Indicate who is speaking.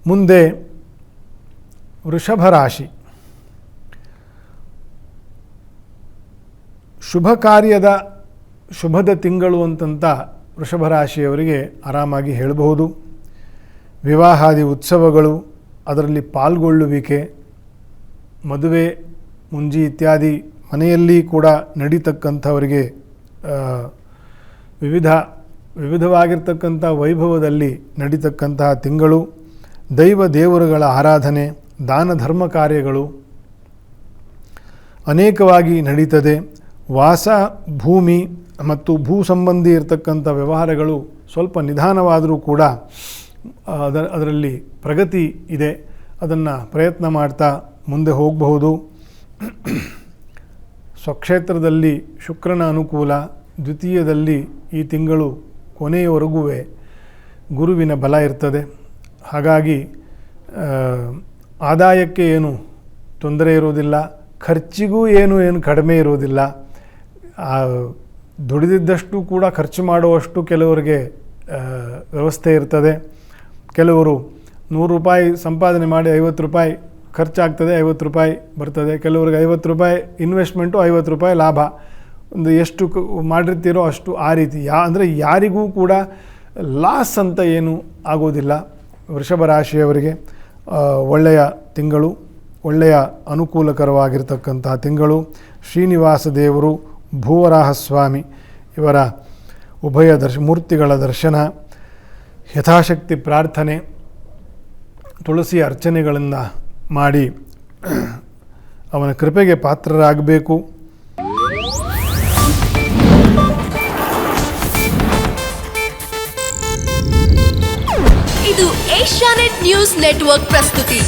Speaker 1: ಮುಂದೆ ವೃಷಭ ರಾಶಿ. ಶುಭ ಕಾರ್ಯದ ಶುಭದ ತಿಂಗಳು ಅಂತಂತ ವೃಷಭ ರಾಶಿಯವರಿಗೆ ಆರಾಮಾಗಿ ಹೇಳಬಹುದು. ವಿವಾಹಾದಿ ಉತ್ಸವಗಳು, ಅದರಲ್ಲಿ ಪಾಲ್ಗೊಳ್ಳುವಿಕೆ, ಮದುವೆ ಮುಂಜಿ ಇತ್ಯಾದಿ ಮನೆಯಲ್ಲಿ ಕೂಡ ನಡೀತಕ್ಕಂಥವರಿಗೆ ವಿವಿಧವಾಗಿರ್ತಕ್ಕಂಥ ವೈಭವದಲ್ಲಿ ನಡೀತಕ್ಕಂತಹ ತಿಂಗಳು. ದೈವ ದೇವರುಗಳ ಆರಾಧನೆ, ದಾನ ಧರ್ಮ ಕಾರ್ಯಗಳು ಅನೇಕವಾಗಿ ನಡೀತದೆ. ವಾಸ ಭೂಮಿ ಮತ್ತು ಭೂ ಸಂಬಂಧಿ ಇರತಕ್ಕಂಥ ವ್ಯವಹಾರಗಳು ಸ್ವಲ್ಪ ನಿಧಾನವಾದರೂ ಕೂಡ ಅದರಲ್ಲಿ ಪ್ರಗತಿ ಇದೆ. ಅದನ್ನು ಪ್ರಯತ್ನ ಮಾಡ್ತಾ ಮುಂದೆ ಹೋಗಬಹುದು. ಸ್ವಕ್ಷೇತ್ರದಲ್ಲಿ ಶುಕ್ರನ ಅನುಕೂಲ, ದ್ವಿತೀಯದಲ್ಲಿ ಈ ತಿಂಗಳು ಕೊನೆಯವರೆಗೂ ಗುರುವಿನ ಬಲ ಇರ್ತದೆ. ಹಾಗಾಗಿ ಆದಾಯಕ್ಕೆ ಏನು ತೊಂದರೆ ಇರೋದಿಲ್ಲ, ಖರ್ಚಿಗೂ ಏನು ಕಡಿಮೆ ಇರೋದಿಲ್ಲ. ದುಡಿದಿದ್ದಷ್ಟು ಕೂಡ ಖರ್ಚು ಮಾಡುವಷ್ಟು ಕೆಲವರಿಗೆ ವ್ಯವಸ್ಥೆ ಇರ್ತದೆ. ಕೆಲವರು 100 ರೂಪಾಯಿ ಸಂಪಾದನೆ ಮಾಡಿ 50 ರೂಪಾಯಿ ಖರ್ಚಾಗ್ತದೆ, 50 ರೂಪಾಯಿ ಬರ್ತದೆ. ಕೆಲವರಿಗೆ 50 ರೂಪಾಯಿ ಇನ್ವೆಸ್ಟ್ಮೆಂಟು, 50 ರೂಪಾಯಿ ಲಾಭ. ಒಂದು ಎಷ್ಟು ಮಾಡಿರ್ತೀರೋ ಅಷ್ಟು ಆ ರೀತಿ. ಅಂದರೆ ಯಾರಿಗೂ ಕೂಡ ಲಾಸ್ ಅಂತ ಏನು ಆಗೋದಿಲ್ಲ. ವೃಷಭ ರಾಶಿಯವರಿಗೆ ಒಳ್ಳೆಯ ತಿಂಗಳು, ಒಳ್ಳೆಯ ಅನುಕೂಲಕರವಾಗಿರ್ತಕ್ಕಂತಹ ತಿಂಗಳು. ಶ್ರೀನಿವಾಸ ದೇವರು, ಭೂವರಾಹ ಸ್ವಾಮಿ ಇವರ ಉಭಯ ಮೂರ್ತಿಗಳ ದರ್ಶನ, ಯಥಾಶಕ್ತಿ ಪ್ರಾರ್ಥನೆ, ತುಳಸಿ ಅರ್ಚನೆಗಳನ್ನು ಮಾಡಿ ಅವನ ಕೃಪೆಗೆ ಪಾತ್ರರಾಗಬೇಕು.
Speaker 2: ಇದು ಏಷ್ಯಾನೆಟ್ ನ್ಯೂಸ್ ನೆಟ್ವರ್ಕ್ ಪ್ರಸ್ತುತಿ.